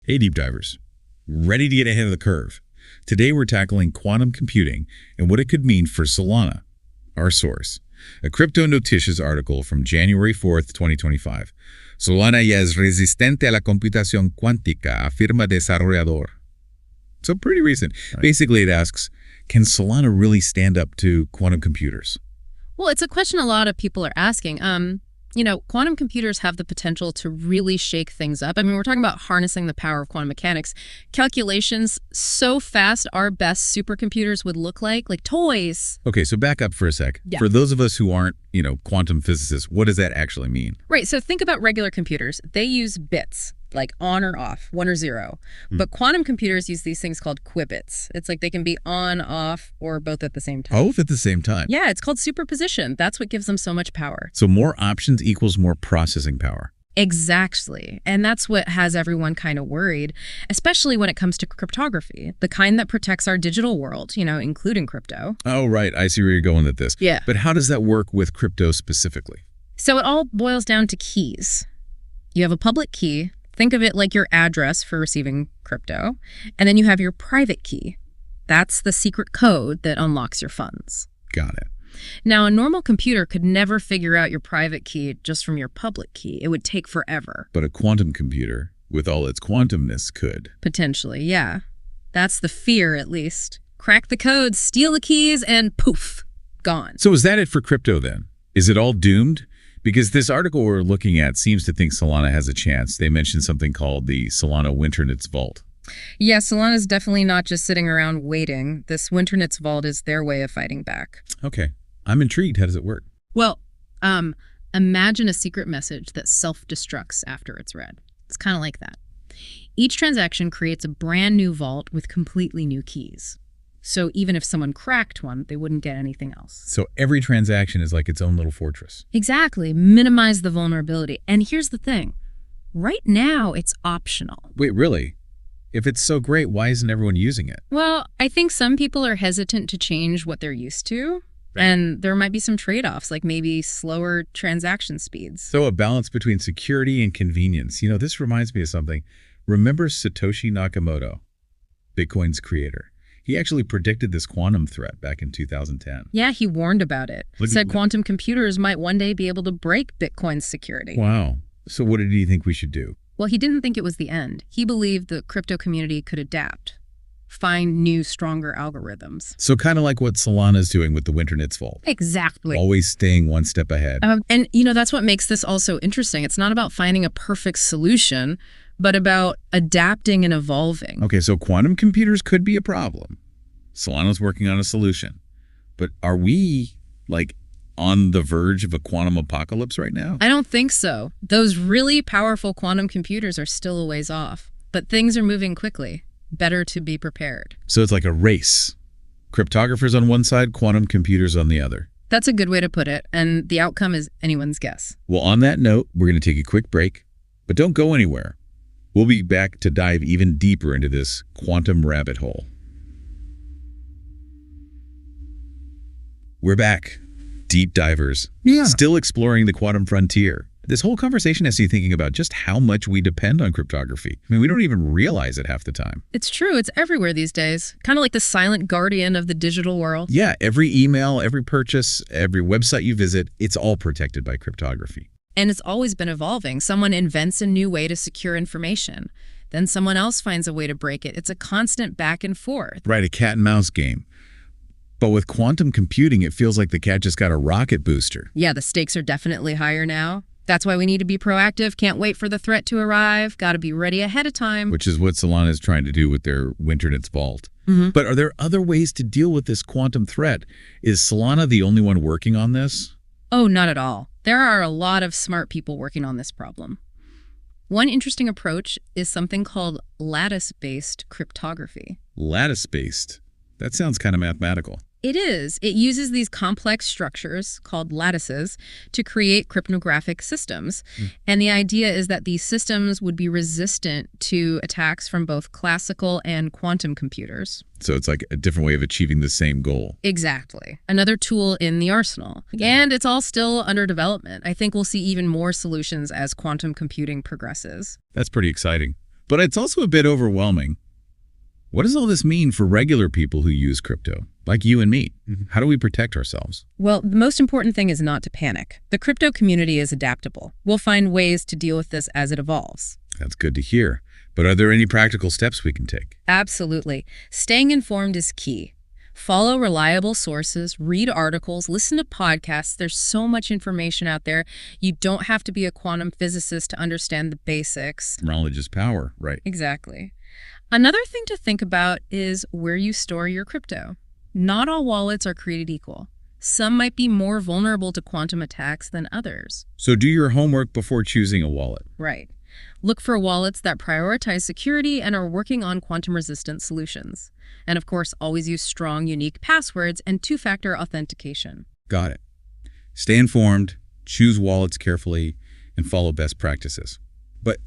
Hey, deep divers. Ready to get ahead of the curve. Today we're tackling quantum computing and what it could mean for Solana, our source. A Crypto Noticias article from January 4th, 2025. Solana ya es resistente a la computación cuántica, afirma desarrollador. So pretty recent. Right. Basically, it asks, can Solana really stand up to quantum computers? Well, it's a question a lot of people are asking. Quantum computers have the potential to really shake things up. I mean, we're talking about harnessing the power of quantum mechanics. Calculations so fast our best supercomputers would look like toys. Okay, so back up for a sec. Yeah. For those of us who aren't, quantum physicists, what does that actually mean? Right, so think about regular computers. They use bits, like on or off, 1 or 0. But quantum computers use these things called qubits. It's like they can be on, off, or both at the same time. Both at the same time? Yeah, it's called superposition. That's what gives them so much power. So more options equals more processing power. Exactly. And that's what has everyone kind of worried, especially when it comes to cryptography, the kind that protects our digital world, including crypto. Oh, right. I see where you're going with this. Yeah. But how does that work with crypto specifically? So it all boils down to keys. You have a public key. Think of it like your address for receiving crypto. And then you have your private key. That's the secret code that unlocks your funds. Got it. Now, a normal computer could never figure out your private key just from your public key. It would take forever. But a quantum computer, with all its quantumness, could. Potentially, yeah. That's the fear, at least. Crack the code, steal the keys, and poof, gone. So is that it for crypto then? Is it all doomed? Because this article we're looking at seems to think Solana has a chance. They mentioned something called the Solana Winternitz Vault. Yeah, Solana's definitely not just sitting around waiting. This Winternitz Vault is their way of fighting back. Okay. I'm intrigued. How does it work? Well, imagine a secret message that self-destructs after it's read. It's kind of like that. Each transaction creates a brand new vault with completely new keys. So even if someone cracked one, they wouldn't get anything else. So every transaction is like its own little fortress. Exactly. Minimize the vulnerability. And here's the thing. Right now, it's optional. Wait, really? If it's so great, why isn't everyone using it? Well, I think some people are hesitant to change what they're used to. And there might be some trade-offs, like maybe slower transaction speeds. So a balance between security and convenience. This reminds me of something. Remember Satoshi Nakamoto, Bitcoin's creator? He actually predicted this quantum threat back in 2010. Yeah, he warned about it. Said quantum computers might one day be able to break Bitcoin's security. Wow. So what did he think we should do? Well, he didn't think it was the end. He believed the crypto community could adapt, find new, stronger algorithms. So kind of like what Solana's doing with the Winternitz Vault. Exactly. Always staying one step ahead. And that's what makes this also interesting. It's not about finding a perfect solution, but about adapting and evolving. Okay, so quantum computers could be a problem. Solana's working on a solution. But are we, on the verge of a quantum apocalypse right now? I don't think so. Those really powerful quantum computers are still a ways off. But things are moving quickly. Better to be prepared. So it's like a race. Cryptographers on one side, quantum computers on the other. That's a good way to put it, and the outcome is anyone's guess. Well, on that note, we're going to take a quick break, but don't go anywhere. We'll be back to dive even deeper into this quantum rabbit hole. We're back. Deep divers. Yeah. Still exploring the quantum frontier. This whole conversation has you thinking about just how much we depend on cryptography. I mean, we don't even realize it half the time. It's true. It's everywhere these days. Kind of like the silent guardian of the digital world. Yeah, every email, every purchase, every website you visit, it's all protected by cryptography. And it's always been evolving. Someone invents a new way to secure information. Then someone else finds a way to break it. It's a constant back and forth. Right, a cat and mouse game. But with quantum computing, it feels like the cat just got a rocket booster. Yeah, the stakes are definitely higher now. That's why we need to be proactive. Can't wait for the threat to arrive. Got to be ready ahead of time. Which is what Solana is trying to do with their Winternitz Vault. But are there other ways to deal with this quantum threat? Is Solana the only one working on this? Oh, not at all. There are a lot of smart people working on this problem. One interesting approach is something called lattice-based cryptography. Lattice-based? That sounds kind of mathematical. It is. It uses these complex structures called lattices to create cryptographic systems. And the idea is that these systems would be resistant to attacks from both classical and quantum computers. So it's like a different way of achieving the same goal. Exactly. Another tool in the arsenal. And it's all still under development. I think we'll see even more solutions as quantum computing progresses. That's pretty exciting. But it's also a bit overwhelming. What does all this mean for regular people who use crypto, like you and me? How do we protect ourselves? Well, the most important thing is not to panic. The crypto community is adaptable. We'll find ways to deal with this as it evolves. That's good to hear. But are there any practical steps we can take? Absolutely. Staying informed is key. Follow reliable sources, read articles, listen to podcasts. There's so much information out there. You don't have to be a quantum physicist to understand the basics. Knowledge is power, right? Exactly. Another thing to think about is where you store your crypto. Not all wallets are created equal. Some might be more vulnerable to quantum attacks than others. So do your homework before choosing a wallet. Right. Look for wallets that prioritize security and are working on quantum-resistant solutions. And of course, always use strong, unique passwords and two-factor authentication. Got it. Stay informed, choose wallets carefully, and follow best practices. But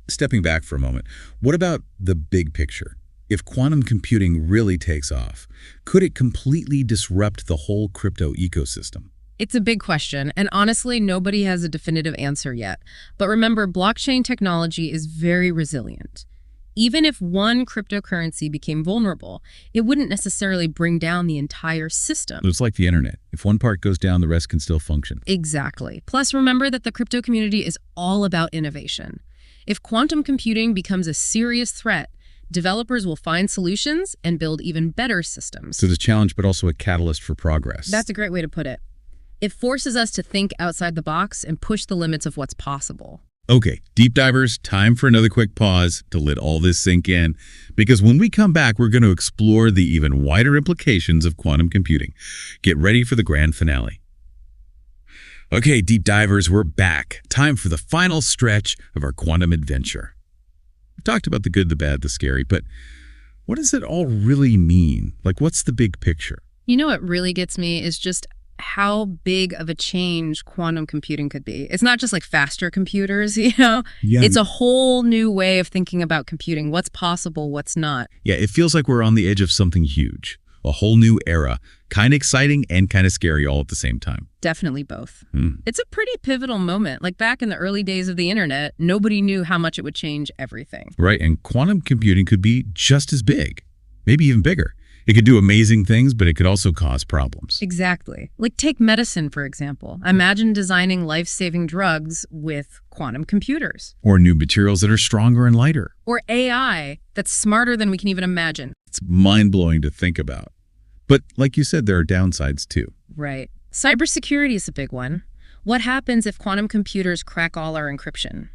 stepping back for a moment, what about the big picture? If quantum computing really takes off, could it completely disrupt the whole crypto ecosystem? It's a big question, and honestly, nobody has a definitive answer yet. But remember, blockchain technology is very resilient. Even if one cryptocurrency became vulnerable, it wouldn't necessarily bring down the entire system. It's like the internet. If one part goes down, the rest can still function. Exactly. Plus, remember that the crypto community is all about innovation. If quantum computing becomes a serious threat, developers will find solutions and build even better systems. So it's a challenge, but also a catalyst for progress. That's a great way to put it. It forces us to think outside the box and push the limits of what's possible. Okay, deep divers, time for another quick pause to let all this sink in, because when we come back, we're going to explore the even wider implications of quantum computing. Get ready for the grand finale. Okay, deep divers, we're back. Time for the final stretch of our quantum adventure. We've talked about the good, the bad, the scary, but what does it all really mean? Like, what's the big picture? You know what really gets me is just how big of a change quantum computing could be. It's not just like faster computers, Yeah. It's a whole new way of thinking about computing, what's possible, what's not. Yeah, it feels like we're on the edge of something huge, a whole new era, kind of exciting and kind of scary all at the same time. Definitely both. It's a pretty pivotal moment. Like back in the early days of the internet, nobody knew how much it would change everything. Right, and quantum computing could be just as big, maybe even bigger. It could do amazing things, but it could also cause problems. Exactly. Like take medicine, for example. Imagine designing life-saving drugs with quantum computers. Or new materials that are stronger and lighter. Or AI that's smarter than we can even imagine. It's mind-blowing to think about. But like you said, there are downsides too. Right. Cybersecurity is a big one. What happens if quantum computers crack all our encryption?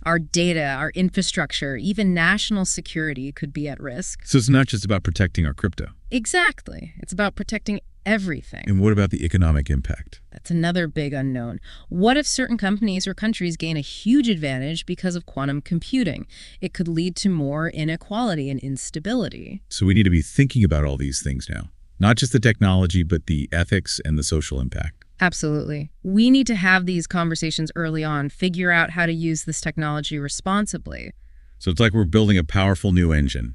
Our data, our infrastructure, even national security could be at risk. So it's not just about protecting our crypto. Exactly. It's about protecting everything. And what about the economic impact? That's another big unknown. What if certain companies or countries gain a huge advantage because of quantum computing? It could lead to more inequality and instability. So we need to be thinking about all these things now. Not just the technology, but the ethics and the social impact. Absolutely. We need to have these conversations early on, figure out how to use this technology responsibly. So it's like we're building a powerful new engine.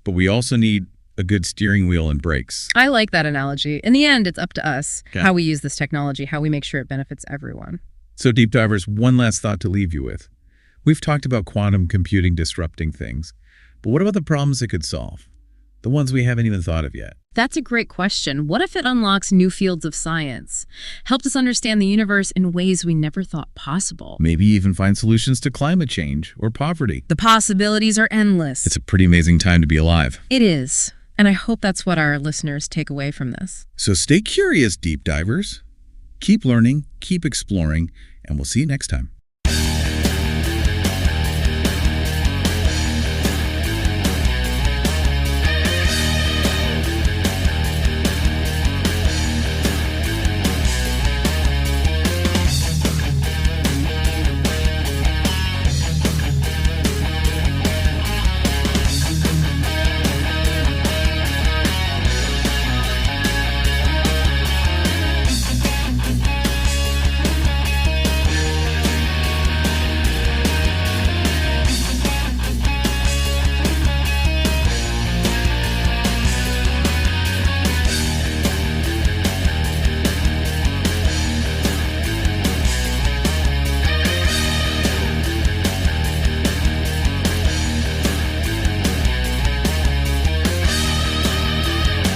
But we also need a good steering wheel and brakes. I like that analogy. In the end, it's up to us Okay. how we use this technology, how we make sure it benefits everyone. So deep divers, one last thought to leave you with. We've talked about quantum computing disrupting things, but what about the problems it could solve? The ones we haven't even thought of yet. That's a great question. What if it unlocks new fields of science, helped us understand the universe in ways we never thought possible? Maybe even find solutions to climate change or poverty. The possibilities are endless. It's a pretty amazing time to be alive. It is. And I hope that's what our listeners take away from this. So stay curious, deep divers. Keep learning, keep exploring, and we'll see you next time.